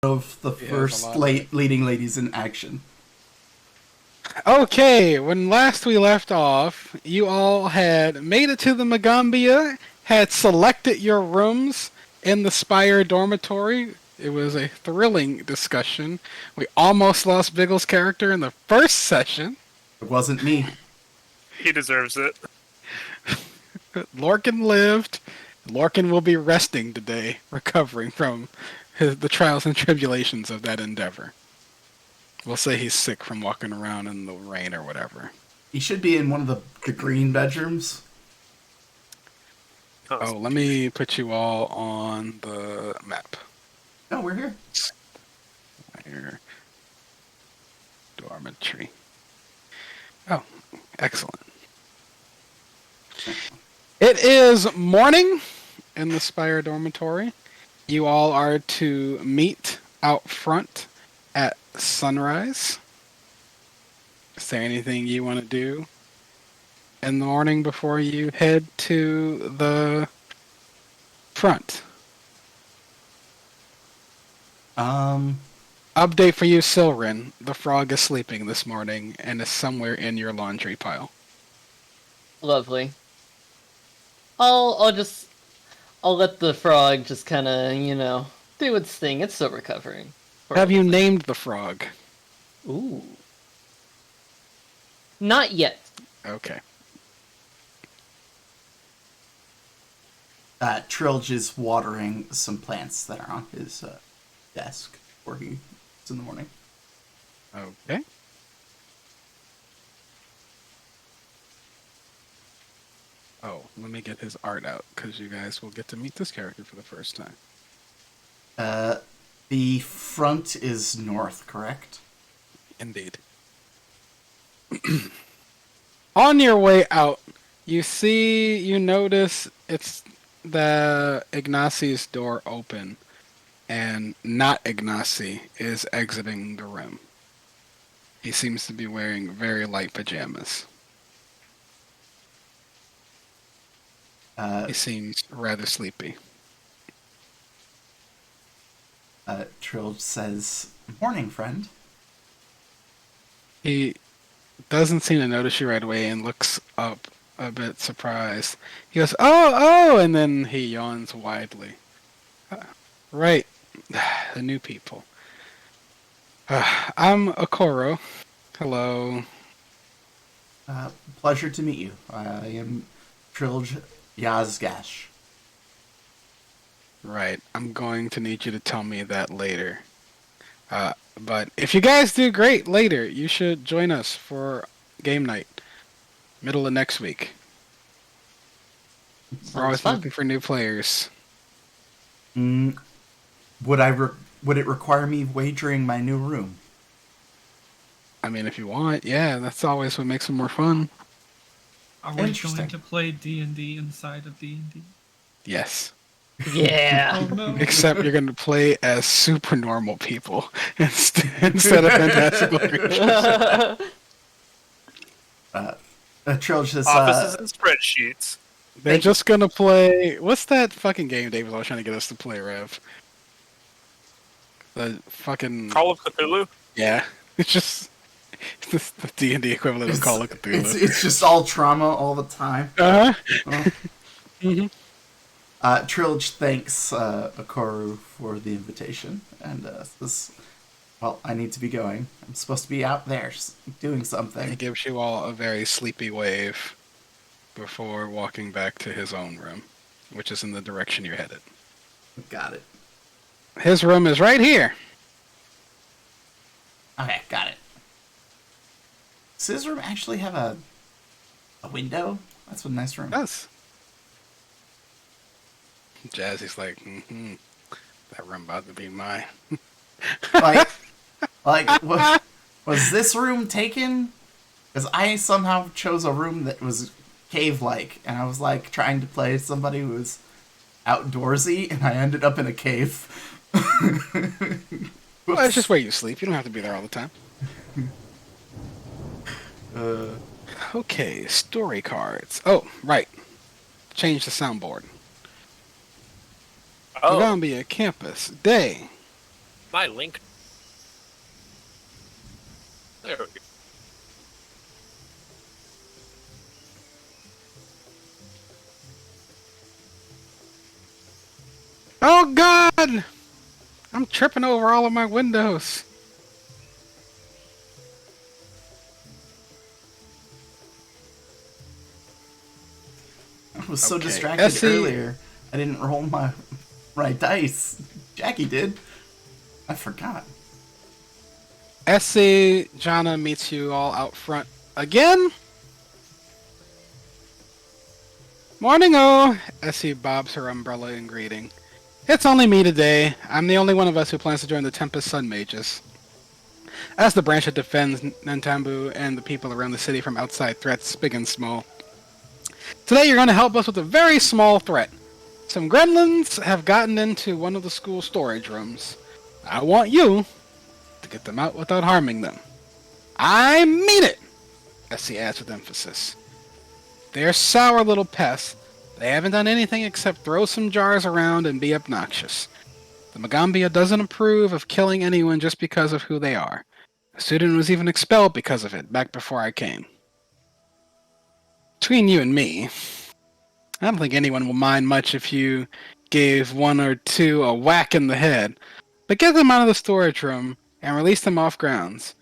of the first leading ladies in action. Okay, when last we left off, you all had made it to the Magambia, had selected your rooms in the Spire dormitory. It was a thrilling discussion. We almost lost Biggle's character in the first session. It wasn't me. He deserves it. Lorcan lived. Lorcan will be resting today, recovering from the trials and tribulations of that endeavor. We'll say he's sick from walking around in the rain or whatever. He should be in one of the green bedrooms. Oh, let me put you all on the map. No, we're here. Here. Dormitory. Oh, excellent. It is morning in the Spire dormitory. You all are to meet out front at sunrise. Is there anything you want to do in the morning before you head to the front? Update for you, Silrin. The frog is sleeping this morning and is somewhere in your laundry pile. Lovely. I'll let the frog just kind of, do its thing. It's still recovering. Have you named the frog? Ooh. Not yet. Okay. Trilge is watering some plants that are on his desk where he's in the morning. Okay. Oh, let me get his art out, because you guys will get to meet this character for the first time. The front is north, correct? Indeed. On your way out, you notice it's the Ignacy's door open, and not Ignacy is exiting the room. He seems to be wearing very light pajamas. He seems rather sleepy. Trilge says, "Morning, friend." He doesn't seem to notice you right away and looks up a bit surprised. He goes, oh, and then he yawns widely. Right, the new people. I'm Okoro. Hello. Pleasure to meet you. I am Trilge Yazgash. Right, I'm going to need you to tell me that later. But if you guys do great later, you should join us for game night. Middle of next week. We're always looking for new players. Would it require me wagering my new room? I mean, if you want, yeah, that's always what makes it more fun. Are we going to play D&D inside of D&D? Yes. Yeah. Oh, no. Except you're going to play as super normal people instead of fantastical creatures. Trilge says, offices and spreadsheets. They're just going to play... What's that fucking game Dave was always trying to get us to play, Rev? The fucking... Call of Cthulhu? Yeah. It's just... It's the D&D equivalent of Call of Cthulhu. It's just all trauma all the time. Uh-huh. Mm-hmm. Trilge thanks Okoro for the invitation, and says, well, I need to be going. I'm supposed to be out there doing something. He gives you all a very sleepy wave before walking back to his own room, which is in the direction you're headed. Got it. His room is right here. Okay, got it. Does his room actually have a window? That's a nice room. It does. Jazzy's like, that room about to be mine. was this room taken? Because I somehow chose a room that was cave-like, and I was like trying to play somebody who was outdoorsy, and I ended up in a cave. Well, it's just where you sleep. You don't have to be there all the time. Okay, story cards. Oh, right. Change the soundboard. Oh, Gambia campus day. My link. There we go. Oh God! I'm tripping over all of my windows. I was so Okay, distracted Essie- earlier. I didn't roll my right dice. Jackie did. I forgot. Essie, Jana meets you all out front again. Morning-o! Essie bobs her umbrella in greeting. It's only me today. I'm the only one of us who plans to join the Tempest Sun Mages. As the branch that defends Nantambu and the people around the city from outside threats big and small. Today you're going to help us with a very small threat. Some gremlins have gotten into one of the school storage rooms. I want you to get them out without harming them. I mean it! Essie adds with emphasis. They're sour little pests. They haven't done anything except throw some jars around and be obnoxious. The Magambia doesn't approve of killing anyone just because of who they are. A student was even expelled because of it, back before I came. Between you and me, I don't think anyone will mind much if you gave one or two a whack in the head. But get them out of the storage room and release them off grounds.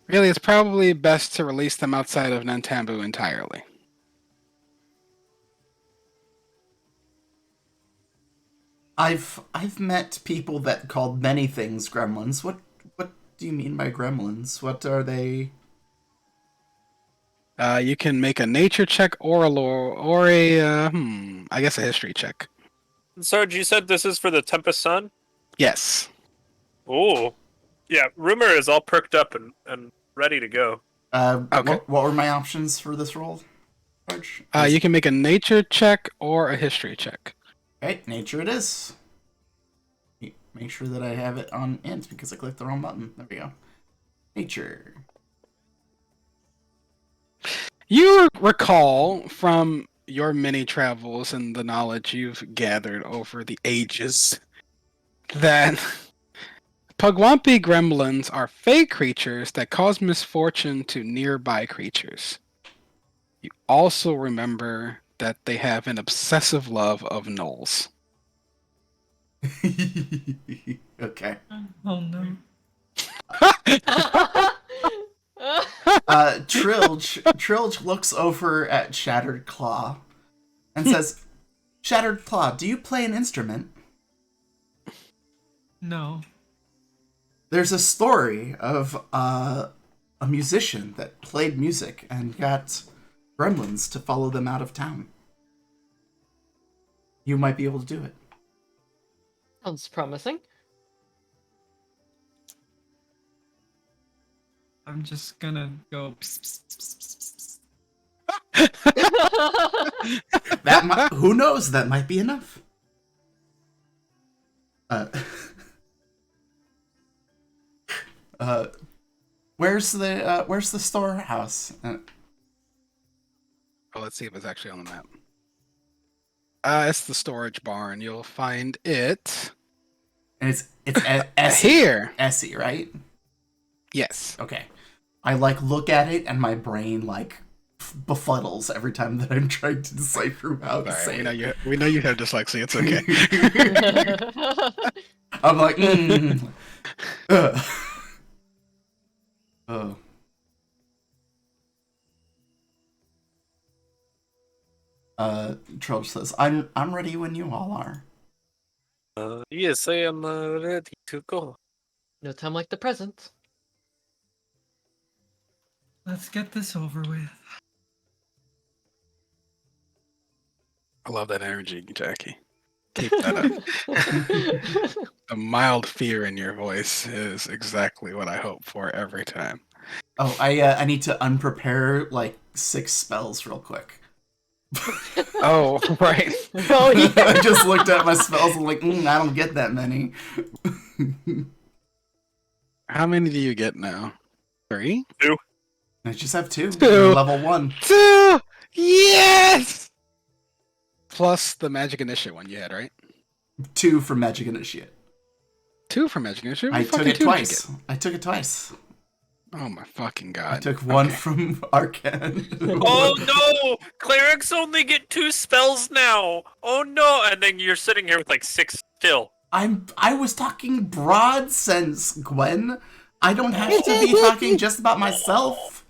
Really, it's probably best to release them outside of Nantambu entirely. I've met people that called many things gremlins. What do you mean by gremlins? What are they? You can make a nature check or a lore, or a, I guess a history check. Sarge, you said this is for the Tempest Sun? Yes. Oh. Yeah, Rumor is all perked up and ready to go. Okay. What were my options for this roll, George? You can make a nature check or a history check. Okay, nature it is. Make sure that I have it on int because I clicked the wrong button. There we go. Nature. You recall from your many travels and the knowledge you've gathered over the ages that Pugwampy gremlins are fey creatures that cause misfortune to nearby creatures. You also remember that they have an obsessive love of gnolls. Okay. Oh no. Trilge looks over at Shattered Claw and says, Shattered Claw, do you play an instrument? No. There's a story of a musician that played music and got gremlins to follow them out of town. You might be able to do it. Sounds promising. I'm just gonna go. Pss, pss, pss, pss. That might, who knows? That might be enough. Where's the storehouse? Oh, let's see if it's actually on the map. It's the storage barn. You'll find it And it's Essie. here. Essie, right? Yes. Okay. I look at it and my brain befuddles every time that I'm trying to decipher how to say it. We know you have dyslexia. It's okay. I'm like, Oh. Trilge says, I'm ready when you all are. Yes, I am ready to go. No time like the present. Let's get this over with. I love that energy, Jackie. Keep that up. The mild fear in your voice is exactly what I hope for every time. Oh, I need to unprepare 6 spells real quick. Oh, right. Oh, yeah. I just looked at my spells and I don't get that many. How many do you get now? 3? I just have 2. 2. Level 1. 2! Yes! Plus the magic initiate one you had, right? 2 for Magic Initiate. 2 from education. I What took fucking it 2 did you twice. get? I took it twice. Oh my fucking god. I took one Okay. from Arcane. Oh no! Clerics only get 2 spells now. Oh no! And then you're sitting here with like 6 still. I was talking broad sense, Gwen. I don't have to be talking just about myself.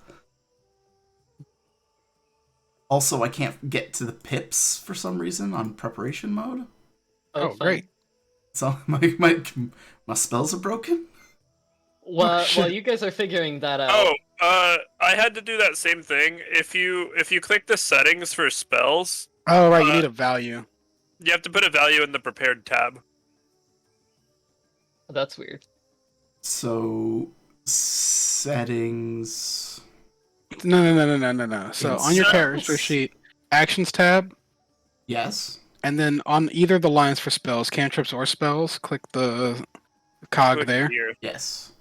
Also, I can't get to the pips for some reason on preparation mode. Oh, fun. great. So my spells are broken. While shit. you guys are figuring that out, Oh, I had to do that same thing. If you click the settings for spells, Oh, right. You need a value. you have to put a value in the prepared tab. that's weird. So settings. No. So on your character Settings. sheet, actions tab, Yes. and then on either the lines for spells, cantrips or spells, click the cog Click there, here. Yes.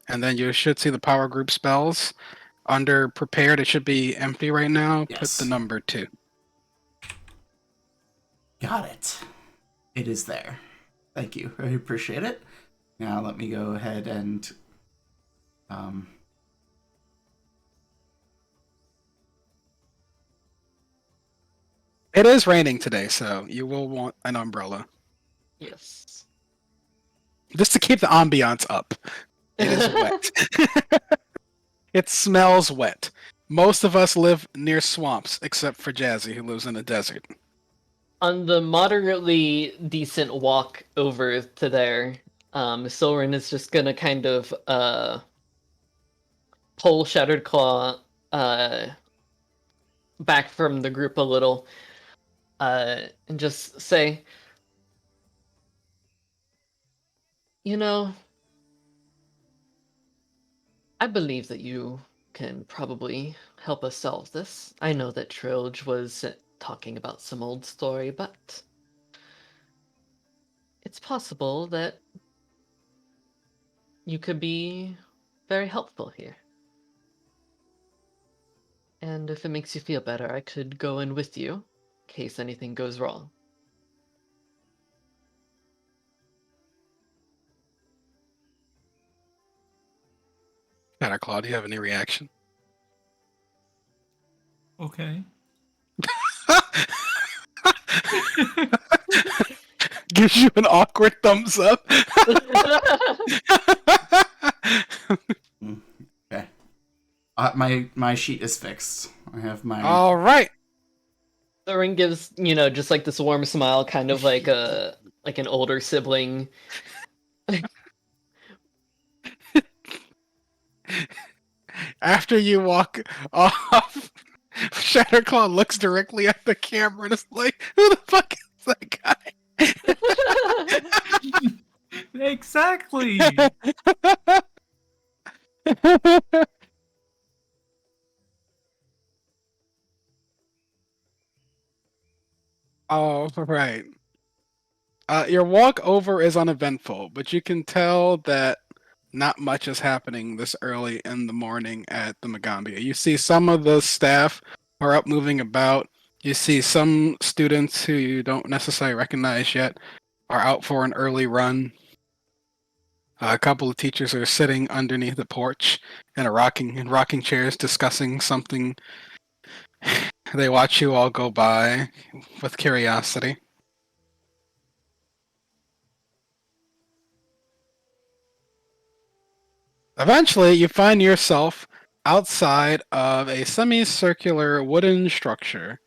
and then you should see the power group spells. Under prepared, it should be empty right now. Put Yes. the number 2. Got it. It is there. Thank you. I appreciate it. Now let me go ahead and It is raining today, so you will want an umbrella. Yes. Just to keep the ambiance up. It is wet. It smells wet. Most of us live near swamps, except for Jazzy, who lives in a desert. On the moderately decent walk over to there, Silren is just gonna kind of pull Shattered Claw back from the group a little, and just say, you know, I believe that you can probably help us solve this. I know that Trilge was talking about some old story, but it's possible that you could be very helpful here. And if it makes you feel better, I could go in with you in case anything goes wrong. Claw, do you have any reaction? Okay. Gives you an awkward thumbs up. okay. My sheet is fixed. I have my All right. The ring gives, just like this warm smile, kind of like an older sibling. After you walk off, Shatterclaw looks directly at the camera and is like, "Who the fuck is that guy?" Exactly. Oh, right. Your walk over is uneventful, but you can tell that not much is happening this early in the morning at the Magambia. You see some of the staff are up moving about. You see some students who you don't necessarily recognize yet are out for an early run. A couple of teachers are sitting underneath the porch in rocking chairs discussing something. They watch you all go by with curiosity. Eventually, you find yourself outside of a semicircular wooden structure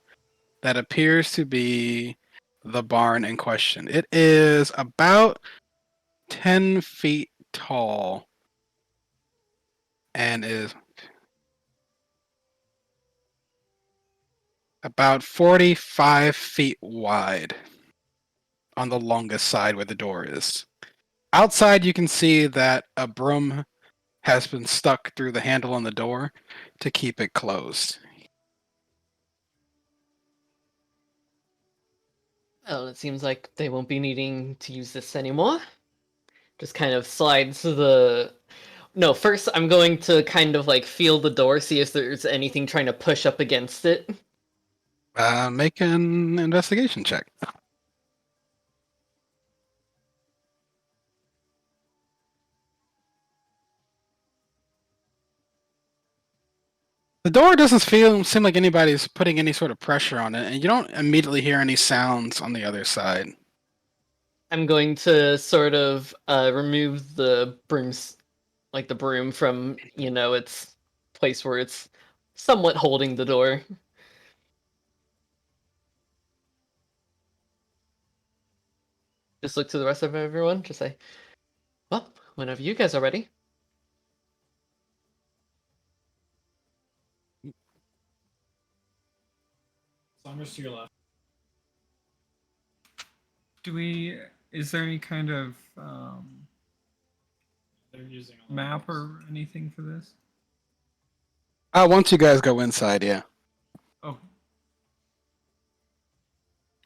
that appears to be the barn in question. It is about 10 feet tall and is about 45 feet wide on the longest side where the door is. Outside, you can see that a broom has been stuck through the handle on the door to keep it closed. Well, it seems like they won't be needing to use this anymore. Just kind of slides to the... No, first I'm going to kind of like feel the door, see if there's anything trying to push up against it. Make an investigation check. The door doesn't seem like anybody's putting any sort of pressure on it, and you don't immediately hear any sounds on the other side. I'm going to sort of remove the brooms, like the broom from, its place where it's somewhat holding the door. Just look to the rest of everyone, just say, well, whenever you guys are ready. Summer's to your left. Is there any kind of they're using map or anything for this? Once you guys go inside, yeah. Oh,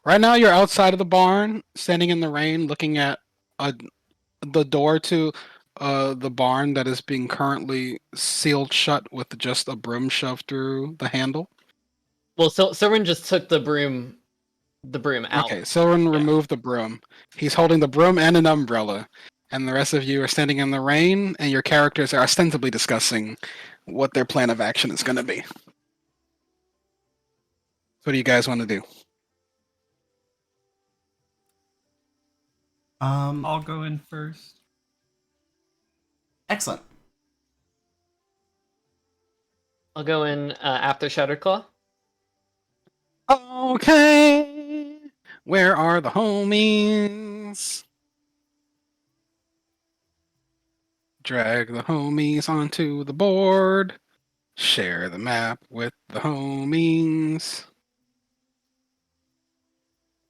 Right now, you're outside of the barn, standing in the rain, looking at the door to the barn that is being currently sealed shut with just a broom shoved through the handle. Well, Soren just took the broom out. Okay, Silren removed the broom. He's holding the broom and an umbrella, and the rest of you are standing in the rain, and your characters are ostensibly discussing what their plan of action is going to be. What do you guys want to do? I'll go in first. Excellent. I'll go in after Shattered Claw. Okay, where are the homies? Drag the homies onto the board. Share the map with the homies.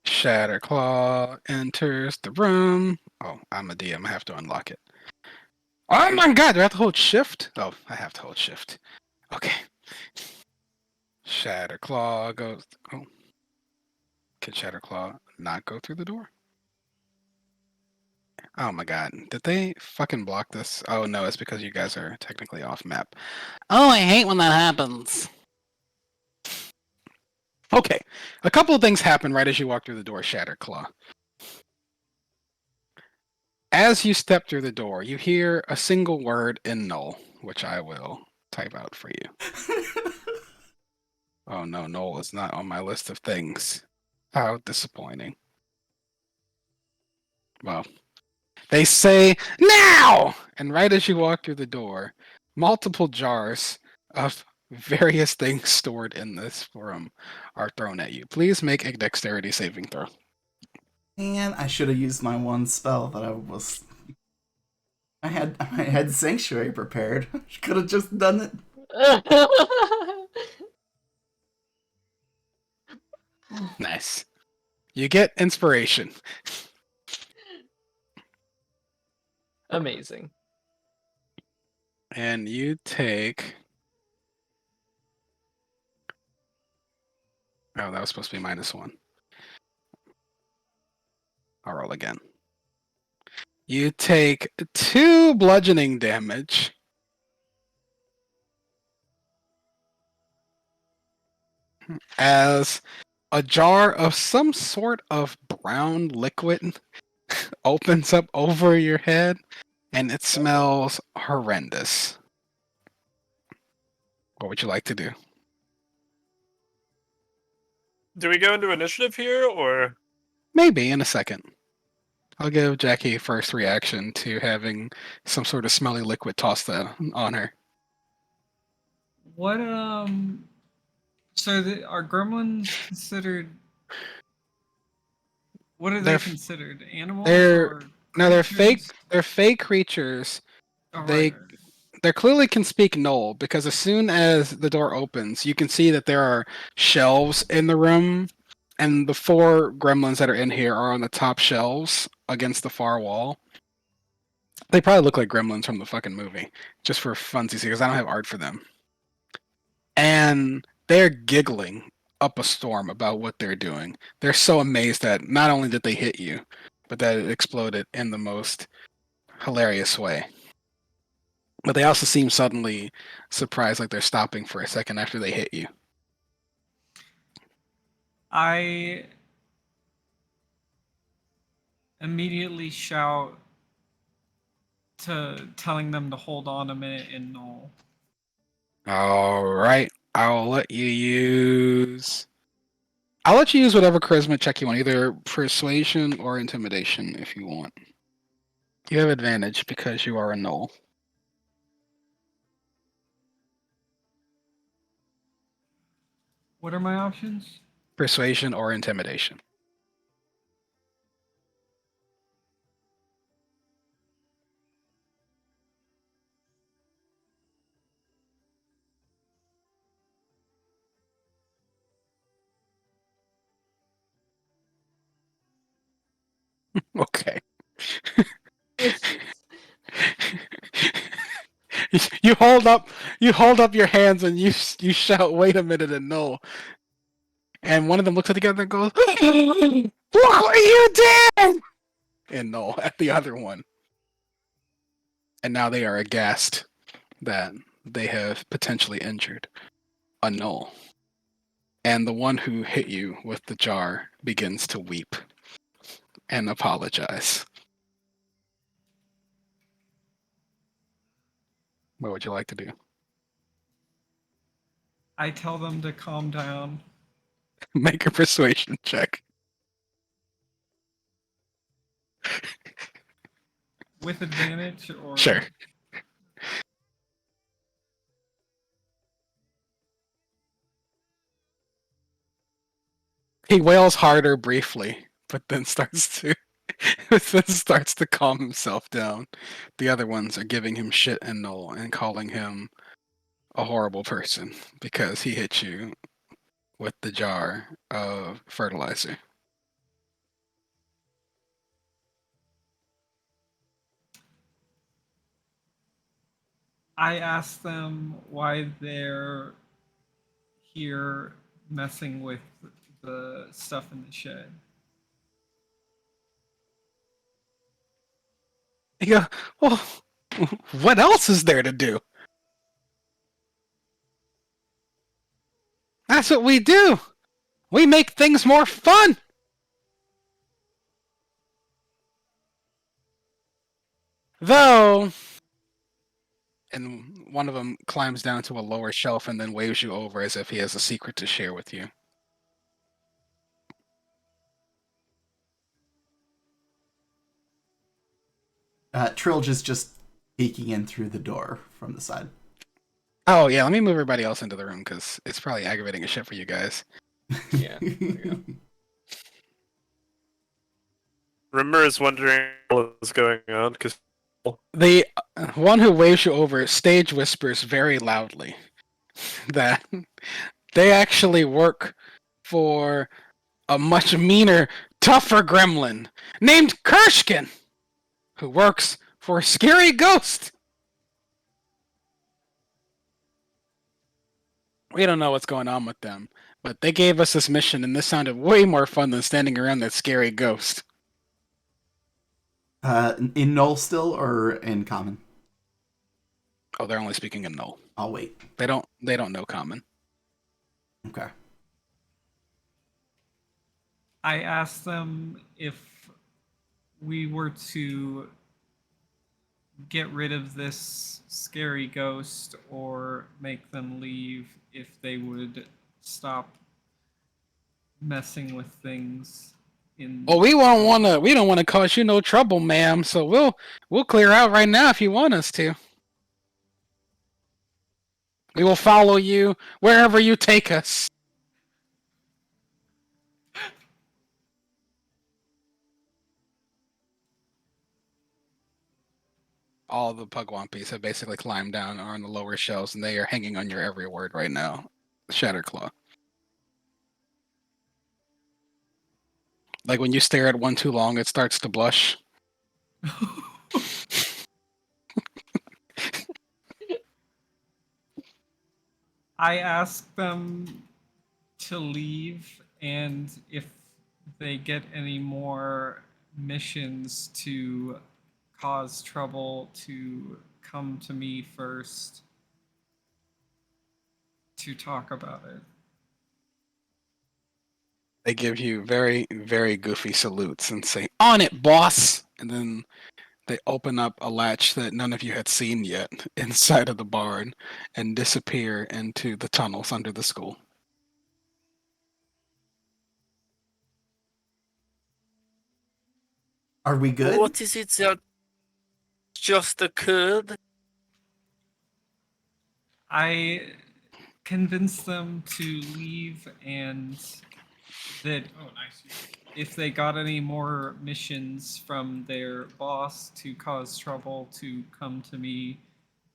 Shatterclaw enters the room. Oh, I'm a DM. I have to unlock it. Oh my god, do I have to hold shift? Oh, I have to hold shift. Okay. Shatterclaw goes... Oh. Can Shatterclaw not go through the door? Oh my god. Did they fucking block this? Oh no, it's because you guys are technically off map. Oh, I hate when that happens. Okay. A couple of things happen right as you walk through the door, Shatterclaw. As you step through the door, you hear a single word in null, which I will type out for you. Oh no, null is not on my list of things. How disappointing. Well, they say now! And right as you walk through the door, multiple jars of various things stored in this room are thrown at you. Please make a dexterity saving throw. Man, I should have used my one spell that I had Sanctuary prepared. Could have just done it. Nice. You get inspiration. Amazing. And you take... Oh, that was supposed to be -1. I'll roll again. You take 2 bludgeoning damage. As a jar of some sort of brown liquid opens up over your head, and it smells horrendous. What would you like to do? Do we go into initiative here, or? Maybe in a second. I'll give Jackie first reaction to having some sort of smelly liquid tossed on her. What so are gremlins considered? What are they considered? Animals? They're fake. They're fake creatures. Oh, they right. They clearly can speak Null because as soon as the door opens, you can see that there are shelves in the room, and the 4 gremlins that are in here are on the top shelves against the far wall. They probably look like gremlins from the fucking movie, just for funsies, because I don't have art for them. And they're giggling up a storm about what they're doing. They're so amazed that not only did they hit you, but that it exploded in the most hilarious way. But they also seem suddenly surprised, like they're stopping for a second after they hit you. I immediately shout to telling them to hold on a minute in null. All right. I'll let you use. I'll let you use whatever charisma check you want, either persuasion or intimidation if you want. You have advantage because you are a gnoll. What are my options? Persuasion or intimidation. Okay. You hold up your hands and you shout, "Wait a minute!" and no. And one of them looks at the other and goes, "What are you doing?" And no at the other one. And now they are aghast that they have potentially injured a gnoll. And the one who hit you with the jar begins to weep and apologize. What would you like to do? I tell them to calm down. Make a persuasion check. With advantage or Sure. He wails harder briefly, but then starts to calm himself down. The other ones are giving him shit and null and calling him a horrible person because he hit you with the jar of fertilizer. I ask them why they're here messing with the stuff in the shed. You go, well, what else is there to do? That's what we do. We make things more fun. Though, and one of them climbs down to a lower shelf and then waves you over as if he has a secret to share with you. Trilge is just peeking in through the door from the side. Oh yeah, let me move everybody else into the room because it's probably aggravating as shit for you guys. Yeah. There we go. Rimmer is wondering what's going on because The one who waves you over stage whispers very loudly that they actually work for a much meaner, tougher gremlin named Kershkin, who works for a scary ghost. We don't know what's going on with them, but they gave us this mission, and this sounded way more fun than standing around that scary ghost. In Null still or in Common? Oh, they're only speaking in null. I'll wait. They don't know common. Okay. I ask them if we were to get rid of this scary ghost or make them leave, if they would stop messing with things in. Well, we don't want to cause you no trouble, ma'am. So we'll clear out right now if you want us to. We will follow you wherever you take us. All the Pugwampis have basically climbed down, are on the lower shelves, and they are hanging on your every word right now. Shatterclaw. Like when you stare at one too long, it starts to blush. I ask them to leave, and if they get any more missions to cause trouble, to come to me first to talk about it. They give you very, very goofy salutes and say, "On it, boss!" And then they open up a latch that none of you had seen yet inside of the barn and disappear into the tunnels under the school. Are we good? What is it that just occurred? I convinced them to leave and that if they got any more missions from their boss to cause trouble, to come to me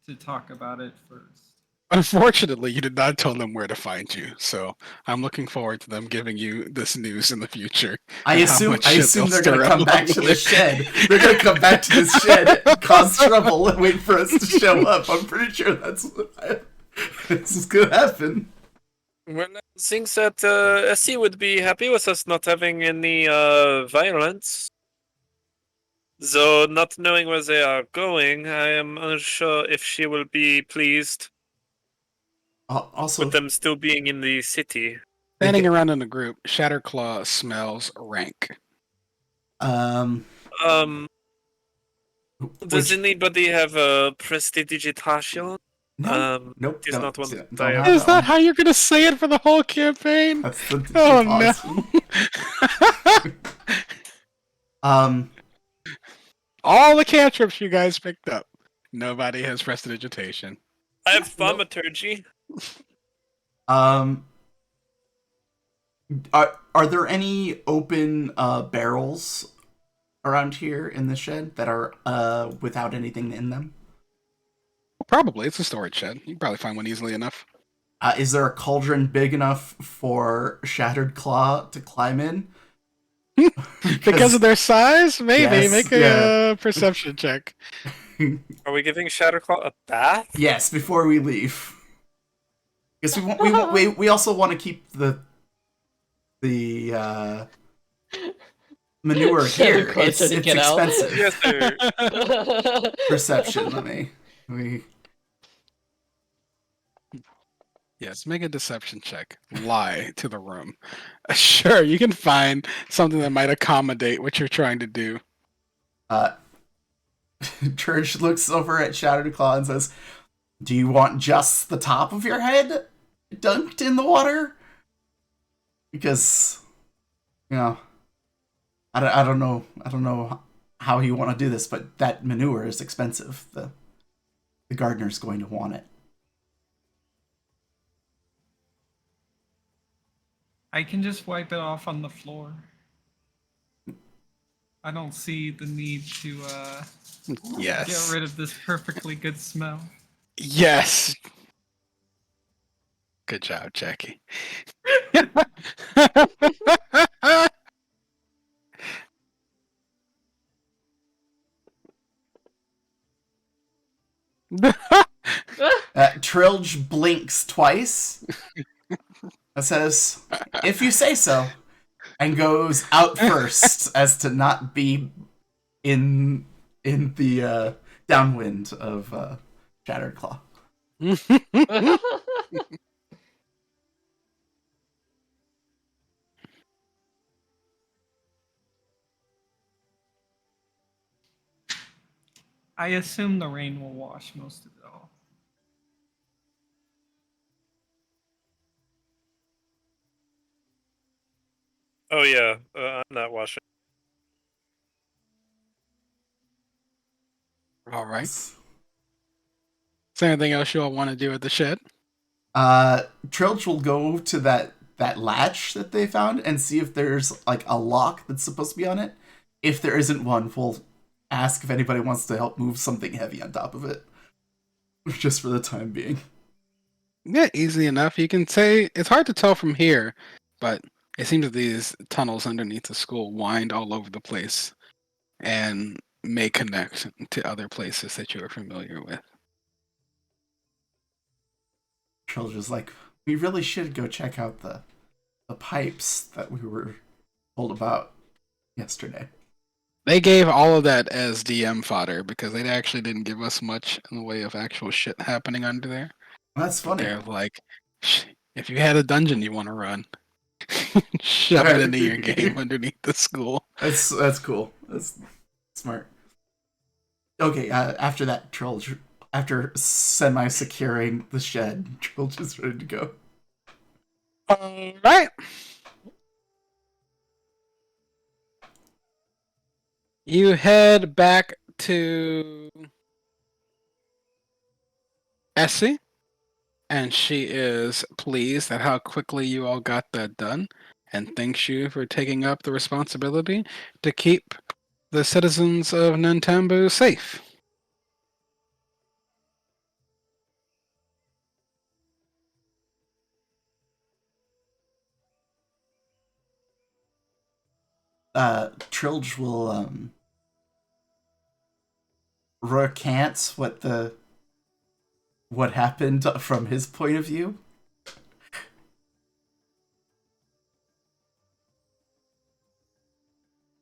to talk about it first. Unfortunately, you did not tell them where to find you, so I'm looking forward to them giving you this news in the future. I and how assume much shit they're they'll gonna stir come up back to the later. shed. They're gonna come back to this shed and cause trouble and wait for us to show up. I'm pretty sure that's what this is gonna happen. Well, I think that Essie would be happy with us not having any violence. Though not knowing where they are going, I am unsure if she will be pleased Also, with them still being in the city. Standing around in a group, Shatterclaw smells rank. Does which, anybody have a prestidigitation? no, nope. it's don't- not one don't that I have have. Is that how you're gonna say it for the whole campaign? That's the Oh policy. no! All the cantrips you guys picked up. Nobody has prestidigitation. I have thaumaturgy. Are there any open barrels around here in the shed that are without anything in them? Probably, it's a storage shed. You can probably find one easily enough. Is there a cauldron big enough for Shattered Claw to climb in? Because of their size? Maybe. Yes, Make a perception check. Are we giving Shatterclaw a bath? Yes, before we leave. Because we also want to keep the manure here. Shatterclaw It's didn't get out. expensive. Yes, sir. Perception, we Yes, make a deception check. Lie to the room. Sure, you can find something that might accommodate what you're trying to do. Church looks over at Shattered Claw and says, "Do you want just the top of your head dunked in the water? Because, I don't know how you want to do this, but that manure is expensive. The gardener's going to want it." I can just wipe it off on the floor. I don't see the need to Yes. get rid of this perfectly good smell. Yes. Good job, Jackie. Trilge blinks twice. That says, "If you say so," and goes out first as to not be in the downwind of Shattered Claw. I assume the rain will wash most of it off. Oh yeah, I'm not washing. All right. Is there anything else you all want to do at the shed? Trilge will go to that latch that they found and see if there's like a lock that's supposed to be on it. If there isn't one, we'll ask if anybody wants to help move something heavy on top of it. Just for the time being. Yeah, easy enough. You can say it's hard to tell from here, but it seems that these tunnels underneath the school wind all over the place and may connect to other places that you are familiar with. Trilge is like, "We really should go check out the pipes that we were told about yesterday." They gave all of that as DM fodder because they actually didn't give us much in the way of actual shit happening under there. That's funny. They're like, if you had a dungeon you want to run, shove it into your game underneath the school. That's cool. That's smart. Okay, after that, Trilge, after semi-securing the shed, Trilge is ready to go. All right. You head back to Essie, and she is pleased at how quickly you all got that done, and thanks you for taking up the responsibility to keep the citizens of Nantambu safe. Trilge will recant what happened from his point of view.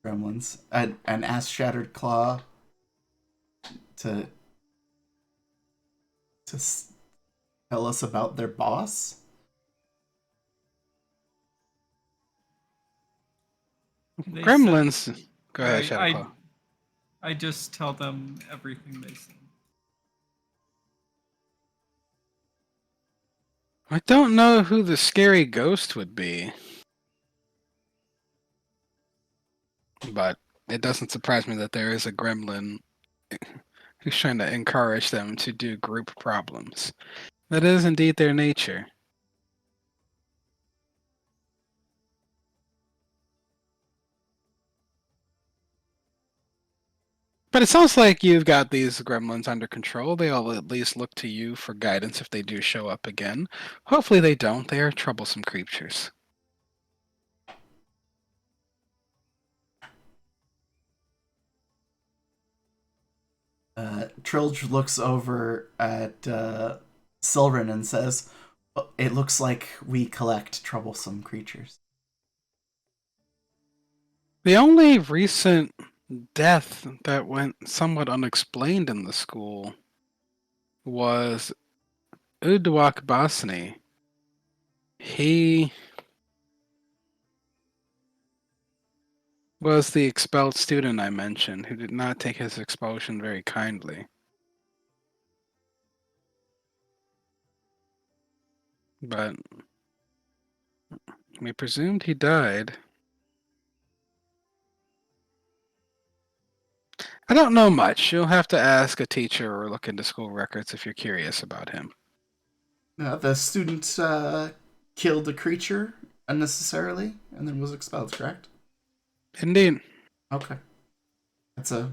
Gremlins and ask Shattered Claw to tell us about their boss. They Gremlins. Go ahead, Right, Shadowclaw. I just tell them everything they see. I don't know who the scary ghost would be, but it doesn't surprise me that there is a gremlin who's trying to encourage them to do group problems. That is indeed their nature. But it sounds like you've got these gremlins under control. They'll at least look to you for guidance if they do show up again. Hopefully they don't. They are troublesome creatures. Trilge looks over at Sylvan and says, "It looks like we collect troublesome creatures." The only recent death that went somewhat unexplained in the school was Uduak Basni. He was the expelled student I mentioned who did not take his expulsion very kindly. But we presumed he died. I don't know much. You'll have to ask a teacher or look into school records if you're curious about him. The student killed a creature unnecessarily and then was expelled, correct? Indeed. Okay. It's a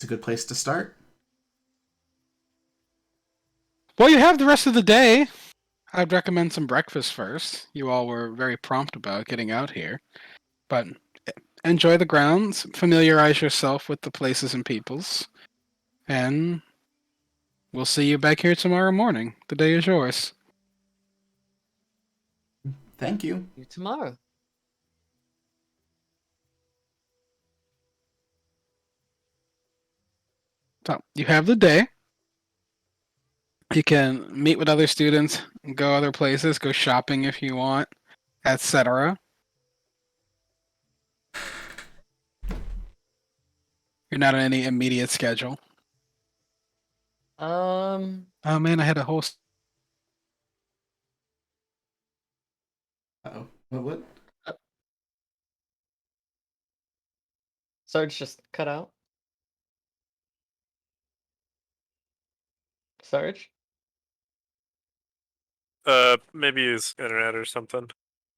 good place to start. Well, you have the rest of the day. I'd recommend some breakfast first. You all were very prompt about getting out here. But enjoy the grounds, familiarize yourself with the places and peoples, and we'll see you back here tomorrow morning. The day is yours. Thank you. You tomorrow. So you have the day. You can meet with other students, go other places, go shopping if you want, etc. You're not on any immediate schedule. Oh man, I had a whole. Uh-oh. What? Sarge just cut out. Sarge? Maybe his internet or something.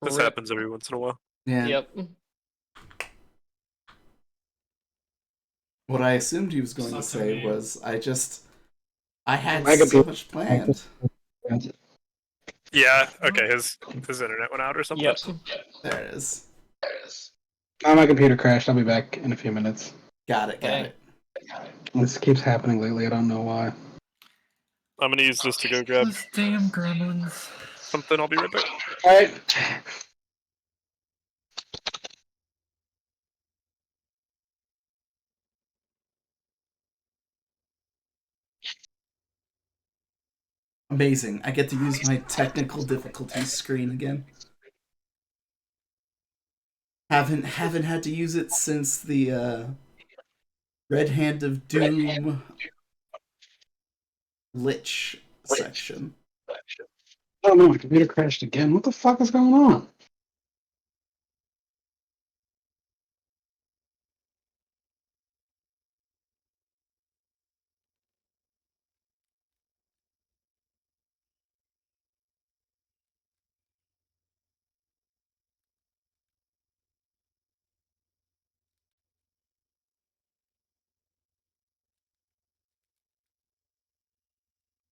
This Rip. happens every once in a while. Yeah. Yep. What I assumed he was going to Such a say name. was, I had My so computer- much planned. Yeah. Okay. His internet went out or something. Yep. There it is. Oh, my computer crashed. I'll be back in a few minutes. Got it. Okay. This keeps happening lately. I don't know why. I'm gonna use this to go grab Those damn gremlins. something. I'll be right back. All right. Amazing. I get to use my technical difficulties screen again. Haven't had to use it since the Red Hand of Doom Lich section. Oh no, my computer crashed again. What the fuck is going on?